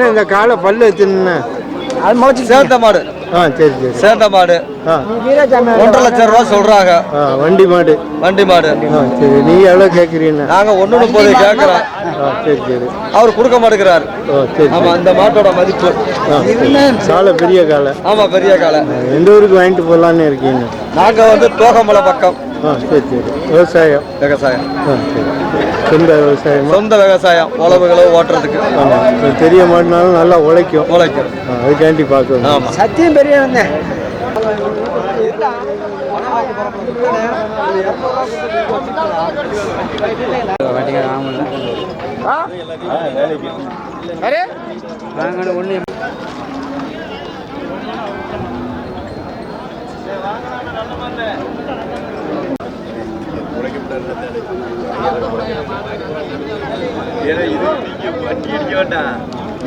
இந்த காலை பல்லு தின்னு அது முளைச்சி சேர்த்த மாடு. சரி சரி சேர்த்த மாடு 1.5 லட்சம் ரூபா சொல்றாங்க. வண்டி மாடு சரி. நீங்க எவ்வளவு கேட்குறீங்க? நாங்க 1.30 கேட்கறோம். சரி சரி. அவர் கொடுக்க மாட்டேங்கிறார். சரி. ஆமா இந்த மாட்டோட மதிப்பு காலை பெரிய காலை. ஆமா பெரிய காலை. எந்த ஊருக்கு வாங்கிட்டு போகலான்னு இருக்கீங்க? நாங்க வந்து தோகமலை பக்கம். சரி சரி. விவசாயம் சரி. சொந்த விவசாயம் உழவுகளை ஓட்டுறதுக்கு. பெரிய மாடுனாலும் நல்லா உழைக்கும் அதுக்காண்டி பார்க்கணும். ஆமாம் சத்தியம் பெரிய ஒன்று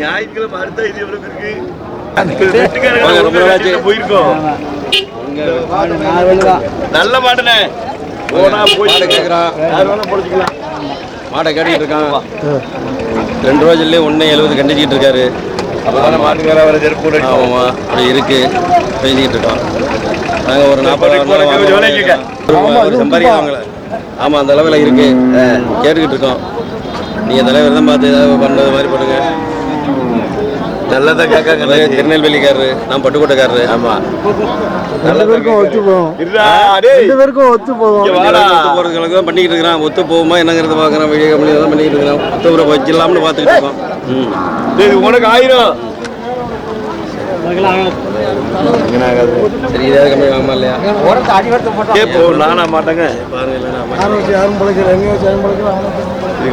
ஞாயிற்றுக்கிழமை அடுத்த இது எவ்வளவு இருக்கு போயிருக்கோம். நல்ல மாட்டனே போய் கேட்கறான். மாட்டை கேட்டுக்கிட்டு இருக்கான். 2 ரூபா சொல்லி 1.70 கண்டிச்சுக்கிட்டு இருக்காரு. மாட்டுக்கார வர செருப்பு அப்படி இருக்கு பேசிக்கிட்டு இருக்கோம். நாங்கள் ஒரு 40 சம்பாதிக்கிறவங்கள. ஆமாம் அந்த அளவில் இருக்கு கேட்டுக்கிட்டு இருக்கோம். நீங்கள் தலைவர் தான் பார்த்து ஏதாவது பண்ணுறது மாதிரி பண்ணுங்க. நல்லதான் கேட்காங்க. திருநெல்வேலிக்காரரு நான் பட்டுக்கோட்டைக்காரரு. ஆமாம் நல்ல பேருக்கும் ஒத்து போவோம். ஒத்து போகிறதுக்கு தான் பண்ணிக்கிட்டு இருக்கிறான். ஒத்து போகுமா என்னங்கிறத பார்க்குறேன். வீடியோ கம்பெனி தான் பண்ணிக்கிட்டு இருக்கிறோம். ஒத்து வச்சிடலாம்னு பார்த்துக்கிட்டு இருக்கோம். உனக்கு 1000 சரி. ஏதாவது கம்மி வாங்கமா இல்லையா? நானா மாட்டேங்க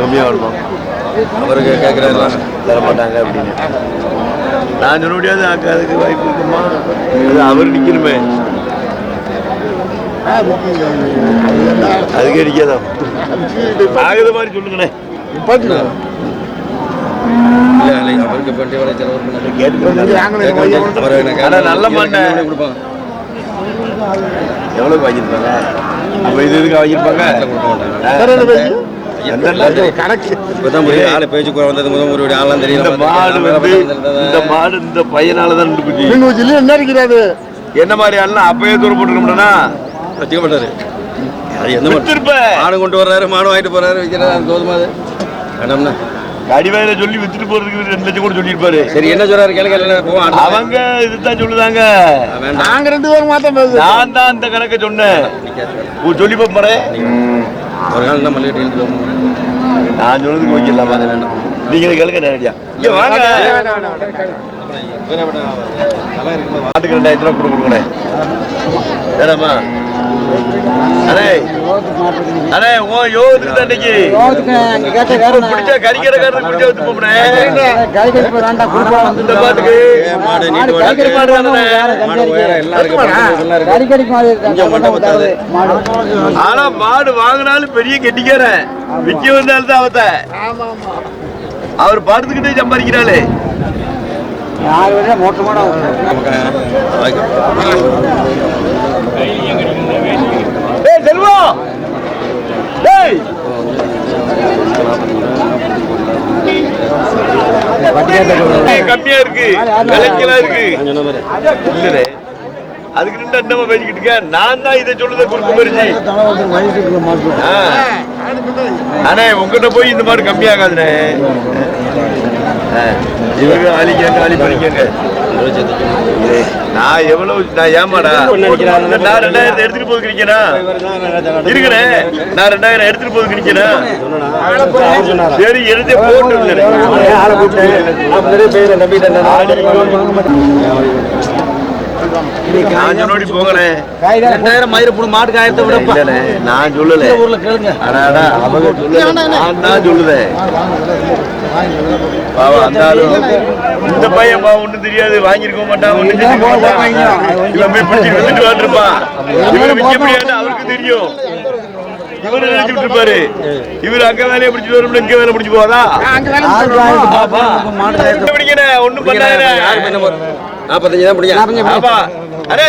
கம்மியாக வரணும். அவருக்கு கேட்குறதெல்லாம் தர மாட்டாங்க அப்படின்னு நான் சொல்ல முடியாது. அதுக்கு வாய்ப்பு இருக்குமா? அவர் நிற்கணுமே. அதுக்கு அடிக்காதான் ஆகுது மாதிரி சொல்லுங்கண்ணே. நல்ல மாட்டேன் கொடுப்பாங்க. எவ்வளவு வாங்கிருப்பாங்க? அப்ப இது எதுக்கு வாங்கிருப்பாங்க? இந்த பையனாலதான் என்ன மாதிரி ஆளுனா அப்பயே தூரம் போட்டுருக்கோம்னா வச்சுக்க மாட்டாரு. மாடு கொண்டு வர்றாரு, மாடு வாங்கிட்டு போறாரு, விற்கிறாரு. கோதுமாது வேணாம்னா அடிவாயில சொல்லி வித்துட்டு போறதுக்கு 2 லட்சம் கூட சொல்லிருப்பாரு. சரி என்ன சொல்றாரு கேளுங்க. அவங்க இதுதான் சொல்லுதாங்க. நாங்க 2 பேரும் மாத்தம். நான் தான் அந்த கணக்க சொன்னேன். சொல்லி போறேன். ஒரு நாள் தான் மல்லிகை நான் சொல்றதுக்கு வைக்கலாமா? வேண்டாம் நீங்க கேளுங்க நேரடியா. மாட்டுக்கு 2000 ரூபா கொடுக்குறேன். வேணாமா? அண்ணே அண்ணே ஓ யோதுக்கு தான் இன்னைக்கு பிடிச்சா கறிக்கடைக்காரருக்கு பிடிச்சா வித்து போனே. இந்த பாட்டுக்கு ஆனா மாடு வாங்கினாலும் பெரிய கெட்டிக்கார விற்க வந்தாலும் தான் அவத்த அவர் பாடுத்துக்கிட்டே சம்பாதிக்கிறாளே. செல்வம் கம்மியா இருக்கு, விலைக்கெல்லாம் இருக்கு. இல்ல அதுக்கு என்னமா பேசிக்கிட்டு இருக்க? நான் தான் இதை சொல்லுத குறுக்கு பறிச்சு. அண்ணே உங்ககிட்ட போய் இந்த மாதிரி கம்மியாகாதுண்ணே. இவங்க ஆளிக்காங்க, ஆளி பண்ணிக்காங்க. நான் எவ்வளவு நான் ஏமாடா நான் 2000 எடுத்துட்டு போது கிடைக்கனா இருக்கிறேன் நான் 2000 எடுத்துட்டு போது கிடைக்கனா சரி எழுதி போட்டு மாட்டு காயத்தை விட நான் சொல்லல அவங்க சொல்லுதேன் இந்த பையன் ஒண்ணும் தெரியாது வாங்கிருக்க மாட்டான் அவருக்கு தெரியும் இவரு நினைச்சுட்டு இருப்பாரு இவரு அங்க வேலையை பிடிச்சிட்டு வரும் இங்க வேலை பிடிச்சு போவாதா ஒண்ணும் பண்ணாத 45 தான் பிடிக்கும் அரே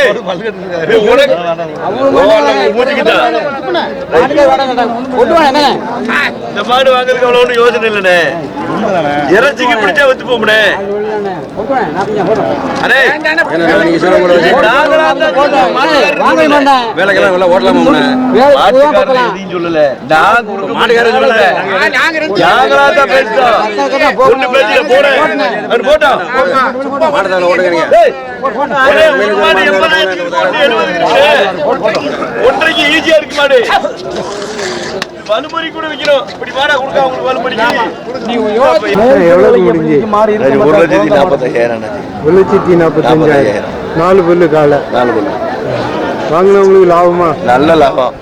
இந்த மாடு வாங்குறதுக்கு அவ்வளவு ஒன்றும் யோசனை இல்லைண்ணே இறைச்சிக்கு பிடிச்சா வச்சு போமுனே அரே வேலைக்கெல்லாம் ஓட்டலாமா சொல்லல நான் மாடுகாரன் சொல்லல நாங்களா தான் பேசுறோம் ஒண்ணு பேசிய போறேன் போட்டோம் மாடுதான் ஓட்டுக்கிறீங்க ஒன்றைக்கு ஈஸியா இருக்கு மாடு வலுமறி கூட வைக்கிறோம் இப்படி மாடா கொடுக்க உங்களுக்கு வலுமறிக்கு எவ்வளவு முடிஞ்சு 1,45,000 4 புல்லு காலை வாங்கினவங்களுக்கு லாபமா நல்ல லாபம்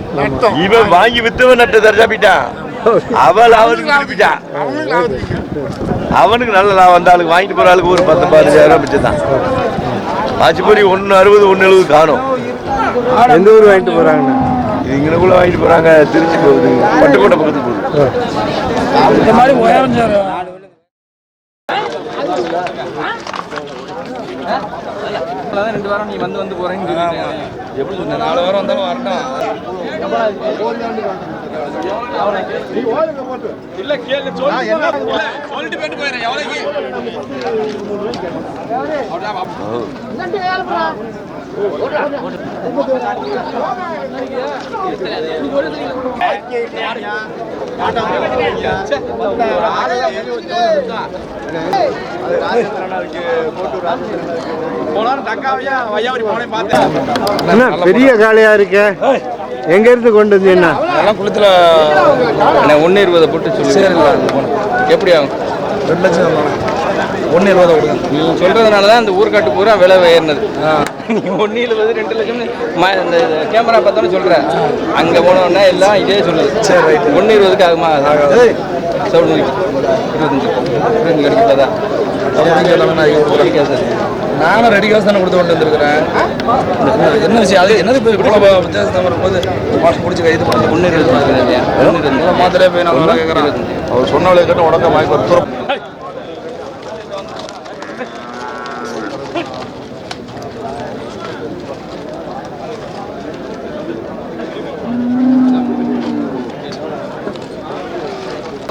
இவன் வாங்கி வித்தவன் நட்ட தரஜா போயிட்டான் அவள் அவனுக்கு அவனுக்கு நல்ல லாபம் வந்த ஆளுக்கு வாங்கிட்டு போற ஆளுக்கு ஒரு 10-15,000 மிச்சம் தான் ஆச்சிப்பொரி 1,60 1,70 காணும் எந்த ஊர் வாங்கிட்டு போறாங்கண்ணா இது இங்கனக்குள்ள வாங்கிட்டு போறாங்க திருச்சி போகுது பட்டுக்கோட்டை பக்கத்துக்கு போகுது இந்த மாதிரி அதான் 2 வாரம் நீ வந்து போறேன்னு எப்படி சொன்ன 4 வாரம் வந்தாலும் வரட்டும் இல்ல கேளு சொல்லிட்டு போயிட்டு போறேன் எவ்வளவுக்கு பெரிய காளையா இருக்க எங்க இருந்து கொண்டு வந்து என்ன குளத்துல 1,20 போட்டு சொல்லி எப்படி ஆகும் 2 லட்சம் 1,20 கொடுங்க நீ சொல்றதுனால தான் இந்த ஊர்காட்டு பூரா விலை ஏறினது நீ 1,20 2 லட்சம் இந்த கேமரா பார்த்தாலும் சொல்ற அங்க போனோன்னா எல்லாம் இதே சொல்லுது சரி ரைட் 1,20க்கு ஆகுமா சவுண்ட் 25 கிடைக்காதா நானும் ரெடி காசு தானே கொடுத்து கொண்டு வந்திருக்கிறேன் என்ன விஷயம் அது என்னது போய் இவ்வளோ வித்தியாசம் வரும்போது மாதம் முடிச்சு இது பண்ணி 1,20 மாத்திரையே போய் நான் கேட்குறேன் அவர் சொன்னவளை கேட்டு உடனே வாங்கி கொடுத்துரும்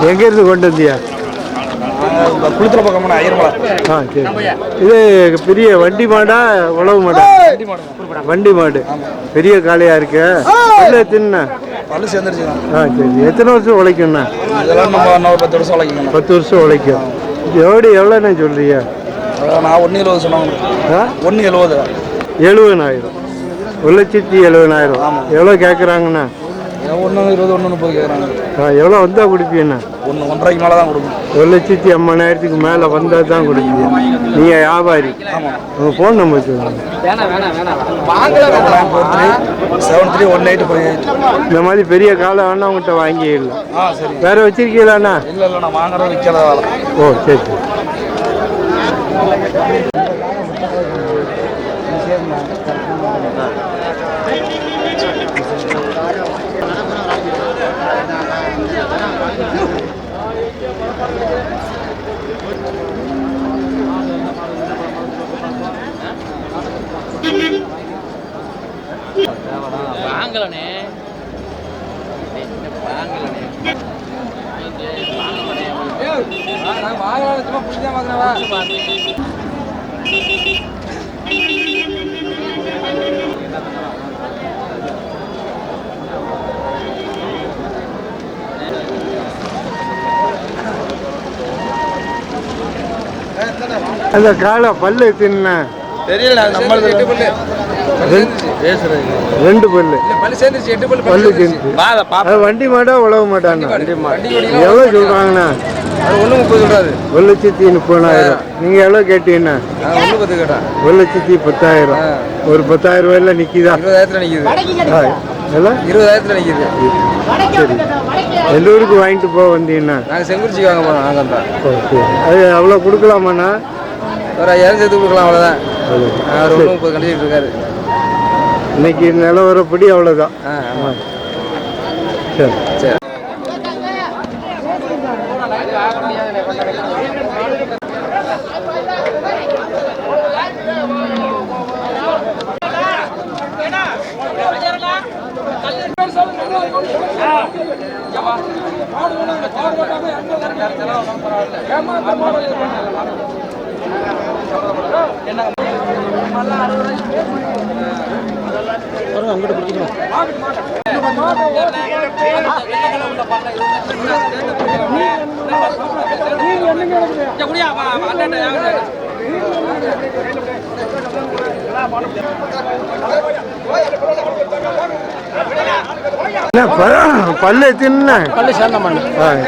எங்க இருந்து கொண்டு வந்தியா குளித்துற பக்கம் ஐயர்மலை சரி இது பெரிய வண்டி மாடா உழவு மாடா வண்டி மாடு பெரிய காளையா இருக்கு பல்லு எத்தனை பல்லு சேர்ந்துருச்சு சரி எத்தனை வருஷம் உழைக்கும்ண்ணா இதெல்லாம் நம்ம 10 வருஷம் உழைக்கும் 10 வருஷம் உழைக்கும் ஜோடி எவ்வளோண்ணா சொல்றியா நான் 1,70 சொன்னாங்க 1,70 70,000 1,70,000 எவ்வளோ கேட்குறாங்கண்ணா 1,20 1,30 கேட்குறாங்க எவ்வளோ வந்தால் கொடுப்பீங்கண்ணா 1,50,000 மேலே தான் கொடுக்கும் 1,50,000 மேலே வந்தால் தான் கொடுப்பீங்க நீங்கள் வியாபாரி உங்கள் ஃபோன் நம்பர் சொல்லுங்கள் 731858 இந்த மாதிரி பெரிய காலை வேணா உங்கள்கிட்ட வாங்கிடலாம் சரி வேறு வச்சிருக்கீங்களாண்ணா இல்லை நான் வாங்குறது விற்கிறதா ஓ சரி சரி வாங்கலனே வாங்கலாம் புரிஞ்சா வாங்கினவா அந்த காலை பல்லு தின்ன தெரியல நம்மளுக்கு 8 பல்லு ரெண்டு பல்லு பல்லு சேர்ந்துச்சு 8 பல்லு பல்லு சேர்ந்து வண்டி மாடா உழவு மாட்டாங்க எவ்வளோ சொல்றாங்கண்ணா அது 1.30 சொல்றாரு 1,30,30,000 நீங்க எவ்வளவு கேட்டீங்கன்னா 1.10 கேட்டா 1,10,10,000 ஒரு 10,000 ரூபாயில நிக்குதா 20,000 நிக்குது எல்லாம் 20,000 நிக்குது சரி எந்த ஊருக்கு வாங்கிட்டு போக வந்தீங்கன்னா நாங்க செங்குறிச்சிக்கு வாங்க போறோம் நாங்க தான் அது அவ்வளோ கொடுக்கலாமாண்ணா ஒரு 5,000 சேர்த்து கொடுக்கலாம் அவ்வளோதான் அவர் 1.30 கண்டிப்பாக இருக்காரு இன்னைக்கு நிலவரப்படி அவ்வளோதான் சரி சரி பல்லு தின்ன பல்லு சேர்ந்த மண்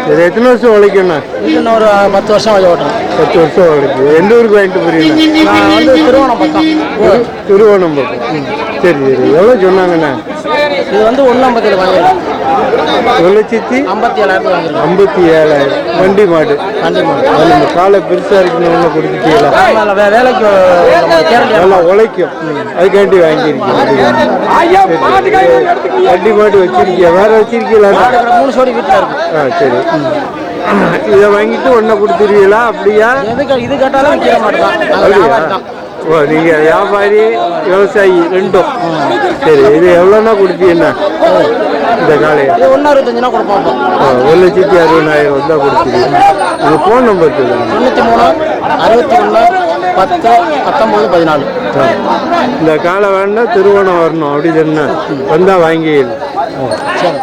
சரி எத்தனை வருஷம் உழைக்கணும் இன்னும் ஒரு 10 வருஷம் வழி ஓட்டணும் 10 வருஷம் உழைக்கும் எந்த ஊருக்கு வாங்கிட்டு போறீங்க நான் வந்து திருவோணம் பக்கம் திருவோணம் பக்கம் சரி சரி எவ்வளோ சொன்னாங்கண்ணா இது வந்து 1.50 வாங்கிடலாம் 1,57,000 வண்டி மாடு வண்டி மாடு காலை பெருசா இருக்கணும்னு கொடுத்துட்டீங்களா வேலைக்கு நல்லா உழைக்கும் அதுக்காண்டி வாங்கியிருக்கீங்க வண்டி மாடு வச்சிருக்கியா வேற வச்சிருக்கீங்களா 3 சோடி வீட்டில் இருக்கு சரி இதை வாங்கிட்டு ஒன்றை கொடுத்துருவீங்களா அப்படியா இது கேட்டாலும் விற்கிற மாட்டேன் தான் ஓ நீங்கள் வியாபாரி விவசாயி ரெண்டும் சரி இது எவ்வளோன்னா கொடுத்தீங்கன்னா இந்த காலையை 1.65 கொடுப்போம் 1,60,60,000 தான் கொடுத்துருக்கீங்க உங்கள் ஃபோன் நம்பர் சொல்லுங்கள் 93 61 10 19 14 இந்த காலை வேண்டாம் திருவோணம் வரணும் அப்படி தானே வந்தால் வாங்கிடு சரி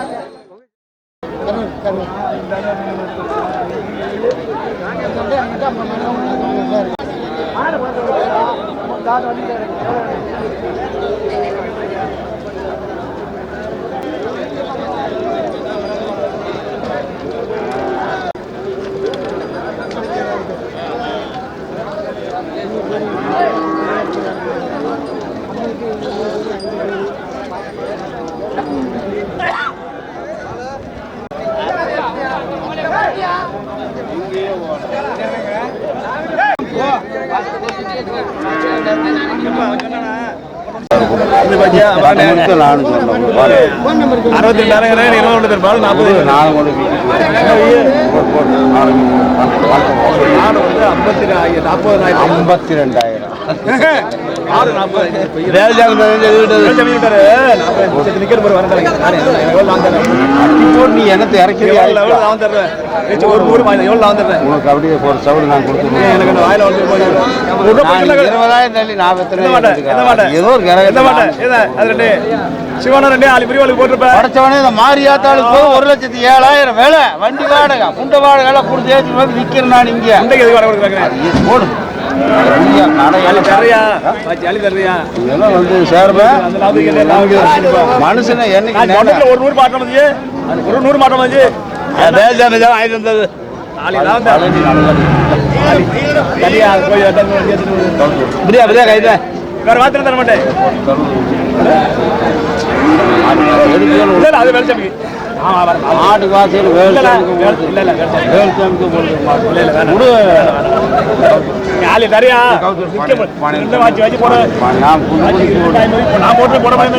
நீ எனக்கு இறக்கி உனக்கு அப்படியே ஒரு சவுடு நான் கொடுத்துருவேன் ஏதோ ஒரு மாரியாத்தாளுக்கு போய் 1,07,000 வேலை வண்டி வாடகை முண்டை வாடகை கொடுத்து ஏற்றி வந்து விற்கிறேன் நான் இங்கே போடு வந்து சேர்வேன் மனுஷனை என்னைக்கு 100 மாட்டம் வந்து 100 மாட்டம் வந்து ஆயிட்டு வந்தது வேற வார்த்தை தர மாட்டேன் அது வெளிச்சம் ஆட்டு வாசல் ஆளு தரியா வாட்சி வாட்சி போட நான் போட்டு போட மாதிரி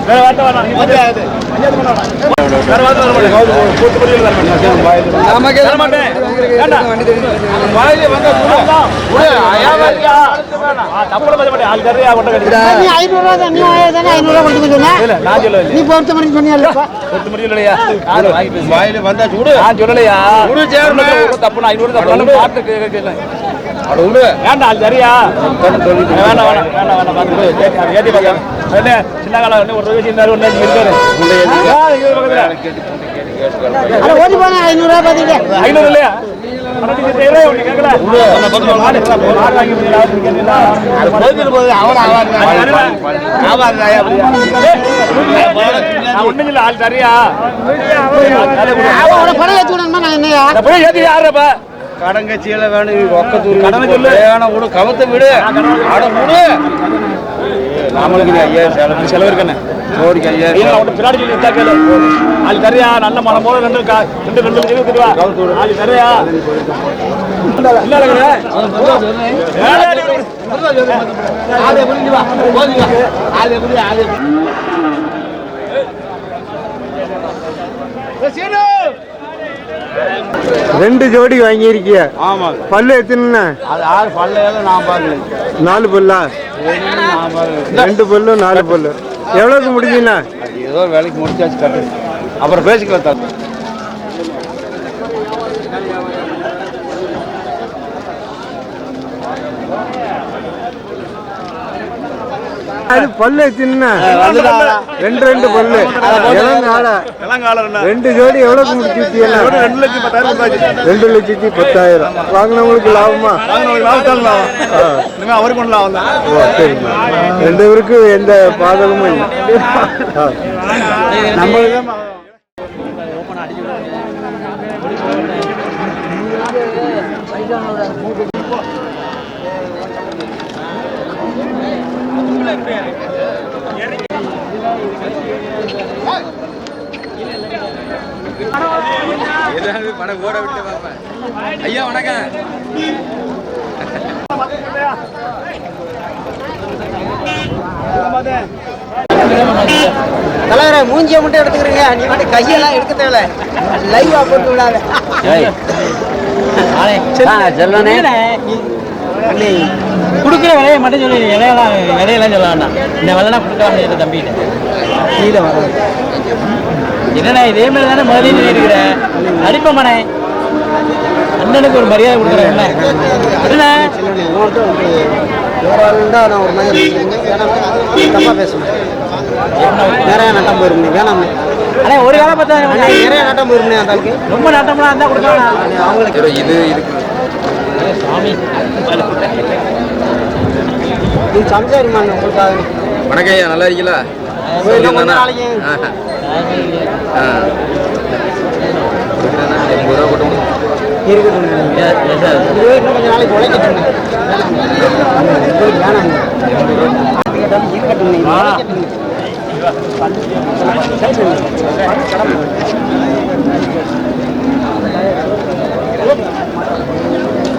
வேற வார்த்தை வேணாம் சின்ன காலம் ஒரு இருக்காரு ஓடி போனா 500 பார்த்துட்டு 500 இல்லையா கடங்கச்சியில வேணும் கடனை சொல்லு விடு கவத்தை விடு ஆட விடு நாமளுக்கு 5000 செலவு இருக்கண்ணே ஜோடிக்கு 5000 பின்னாடி சொல்லி வித்தா கேளு அது சரியா நல்ல மனம் போல ரெண்டு ரூபா அது சரியா ரெண்டு ஜோடி வாங்கியிருக்கிய. ஆமா பல்லு எத்தனை? அது 6 பல்ல நான் பாருங்க 4 பல்லா? 2 பல்லு 4 பல்லு. எவ்வளவுக்கு முடிஞ்சீங்கன்னா? ஏதோ வேலைக்கு முடிச்சாச்சு கட்டு அப்புறம் பேசிக்கலாம் தாத்தா. அது பல்லு எத்தனை? 2 பல்லு. ரெண்டு ஜோடி எவ்வளவுக்கு முடிச்சுட்டீங்க? 2,10,000. வாங்கினவங்களுக்கு லாபமா? அவருக்கு லாபம் தான். சரி, 2 பேருக்கு எந்த பாதகமும் இல்லை. நம்மளுக்கு பணம் ஓட விட்டு பார்ப்பேன். ஐயா வணக்கம். தலைவரை மூஞ்சியை மட்டும் எடுத்துக்கிறீங்க, நீ மட்டும் கையெல்லாம் எடுக்க தேவையில்ல, லைவா போட்டு விடாத. கொடுக்குற விலையை மட்டும் சொல்லி விலையெல்லாம் சொல்ல வேண்டாம். இந்த விலைனா கொடுக்கலாம் தம்பிட்டு கீழே வராது. என்னண்ணா இதே மாதிரி தானே முதலில் இருக்கிற அடிப்பமனே அண்ணனுக்கு ஒரு மரியாதை கொடுக்குறேன். என்ன நான் ஒரு மாதிரி தப்பா பேசுவேன். நிறைய நட்டம் போயிருந்தேன் வேணாம். அண்ணே ஒரு காலம் பார்த்தா நிறைய நட்டம் போயிருந்தேன். அந்த ரொம்ப நட்டம்லாம் இருந்தால் கொடுக்கலாம். அவங்களுக்கு இது இருக்கு சாமி நீ சம்சாரிமா உங்களுக்காக. வணக்கம் ஐயா, நல்லா இருக்கீங்களா? நாளைக்கு 80 ரூபா போட்டு இருக்கட்டும். கொஞ்சம் நாளைக்கு உழைக்கட்டும். வேணாம் இருக்கட்டும்.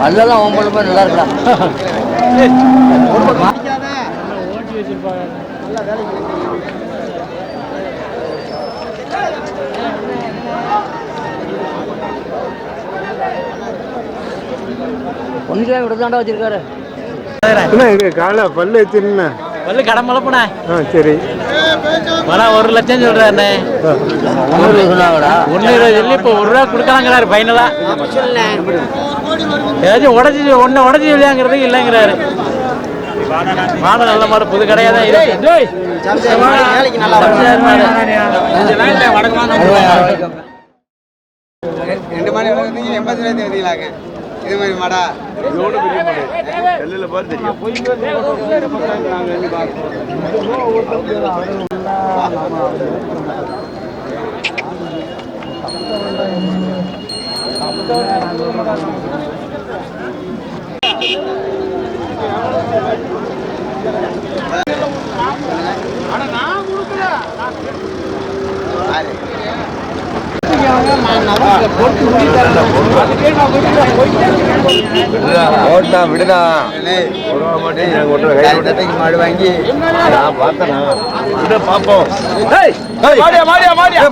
பல்லெல்லாம் ஒம்பது ரூபாய் நல்லா இருக்கலாம். ஓட்டி வச்சிருப்பாங்க. நல்லா வேலைக்கு ஒன்றுக்கெல்லாம் இப்படி தாண்டா வச்சிருக்காரு. காலை பல்லு எத்தனை? பல்லு கடன் மலப்புண்ணே. சரி, மழை 1 லட்சம் சொல்றாருண்ணே. 1,20,000 சொல்லி இப்போ 1 ரூபா கொடுக்கலாங்கிறாரு ஃபைனலா. ஏதாச்சும் உடச்சி சொல்லியாங்கிறதுக்கு இல்லைங்கிறாரு. மாடு நல்ல மாடு, புது கடையாக தான் இருக்கு. ரெண்டு மாடு 80,000 வருவீங்களாங்க. இது மாதிரி மாடா கல்லில் பாரு தெரியும். ஓட்டா விடுதா மாடு வாங்கி நான் பார்த்தேனா பார்ப்போம்.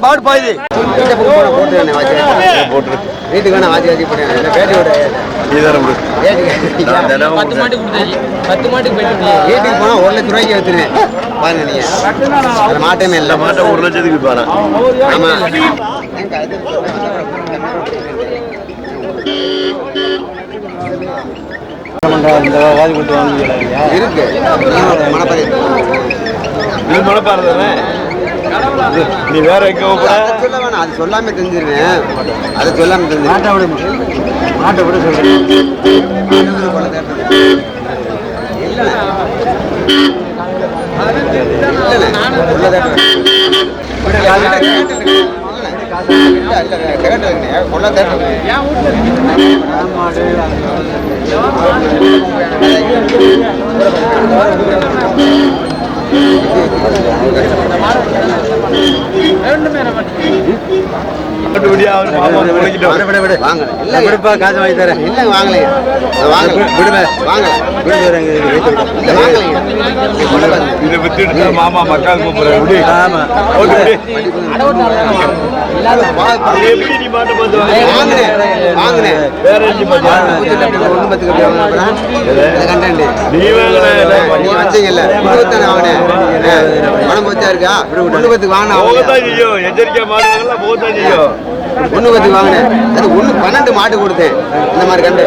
பாடு பாயுது போட்டு வீட்டுக்கு வேணா வாத்தி வாத்தி போட்டேன். பேட்டியோட நான் தினமும் 10 மாட்டுக்கு கொடுத்தாச்சு. 10 மாட்டுக்கு போயிட்டு வீட்டுக்கு போனா 1 லட்ச ரூபாய்க்கு வச்சுருவேன். பாருங்க நீங்க அந்த மாட்டே இந்த இல்லை. மாட்டை 1 லட்சத்துக்கு விற்பானா? ஆமா இருக்கு மனப்பாறை. இது மனப்பாறை தானே? நீ வேற எங்க போற சொல்ல வேணாம், அது சொல்லாம தெரிஞ்சிருவேன். அதை சொல்லாம தெரிஞ்சு மாட்டை விட சொல்றேன். காசு வாங்கி தரேன். இல்லை வாங்கலைங்க, இதை வித்துட்டு மாமா மக்கள் கூப்பிடுறேன். ஆமா எப்படி நீ மாட்ட பார்த்து வாங்கினேன். வேற எங்க நீ வச்சீங்கல்ல வாங்கினேன். பணம் போச்சா இருக்கா ஒண்ணுபத்துக்கு வாங்கினா செய்யும் எச்சரிக்கை மாடுவாங்கல்ல போகத்தான் செய்யும். ஒண்ணுபத்துக்கு வாங்கினேன். அது 12 மாட்டு கொடுத்தேன். இந்த மாதிரி கண்டு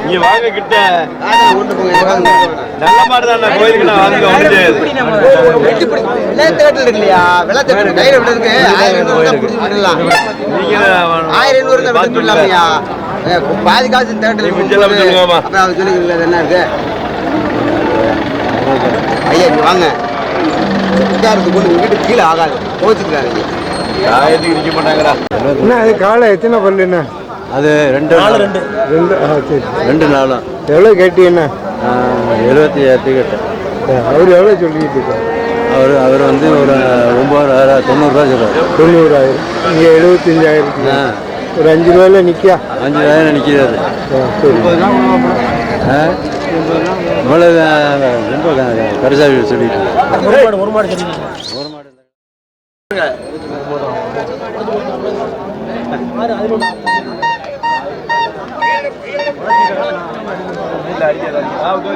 நீ வாங்க கிட்ட நல்ல மாடு தான் கோயிலுக்கு நான் வாங்க வந்துட்டு தேட்டல் இருக்கு இல்லையா, வெள்ளத்தேட்டல் கையில விடுறதுக்கு 1200 தான் விட்டுலாமையா. பாதி காசு தேட்டல் அப்புறம் சொல்லிக்கல என்ன இருக்கு. ஐயா நீ வாங்க கொண்டு வீட்டு கீழே ஆகாது போச்சுக்கிறாங்க. காயத்துக்கு இருக்க மாட்டாங்கடா. என்ன அது காலை எத்தனை பல்லுண்ணா? அது ரெண்டு சரி 2 நாளும் எவ்வளோ கேட்டீங்கண்ணா? 75,000 கேட்டேன். அவர் எவ்வளோ சொல்லிட்டு இருக்காரு? அவர் வந்து ஒரு 9,000 90 ரூபா சொல்றாரு. 90,000. நீங்கள் 75,000. ஒரு 5 ரூபாயில் நிற்கா? 5,000 நிற்கிறாரு. சரி இவ்வளவு ரொம்ப கடைசாவி சொல்லிட்டு ஒரு மாடு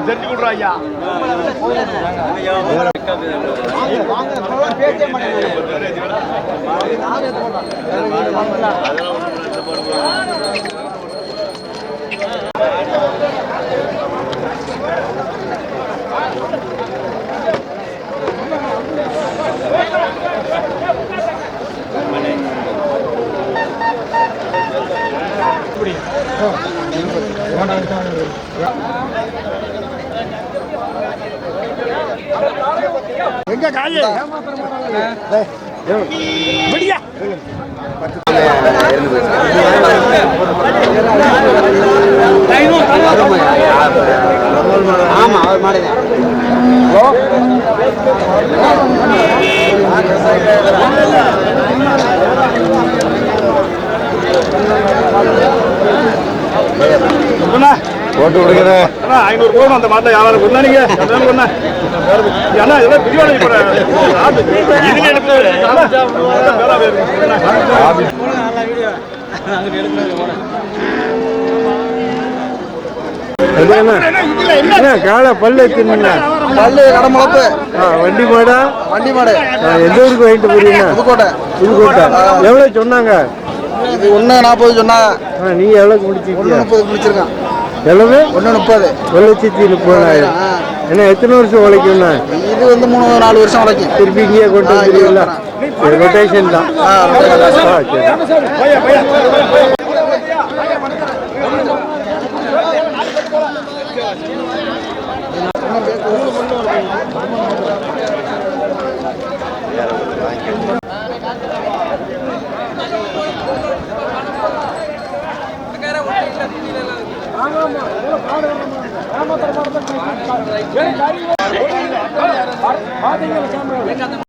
தெரிஞ்சு கொடுறா ஐயா. எங்க காயே விடியா ஆமா அவர் மாடுங்க. போட்டு கொடுக்குறேன். 500 போகணும் அந்த மாட்டை யாராவது கொண்டாங்க இதெல்லாம் பிரிவாளி காலை பல்லு தின்னா பல்லு கடமுளப்பு வண்டி மாடா? வண்டி மாடு. எந்த ஊருக்கு வாங்கிட்டு போறீங்க? புதுக்கோட்டை. புதுக்கோட்டை. எவ்வளோ சொன்னாங்க? இது 140 சொன்னாங்க. நீங்கள் எவ்வளோக்கு முடிச்சிருக்கீங்க? 130 முடிச்சிருக்கான். எவ்வளவு? 130. 1,30,000. என்ன எத்தனை வருஷம் உழைக்கும்ண்ணா? இது வந்து 3-4 வருஷம் உழைக்கும். திருப்பி இங்கேயே கொண்டு வந்துருவீங்களா? ரொட்டேஷன் தான். சரி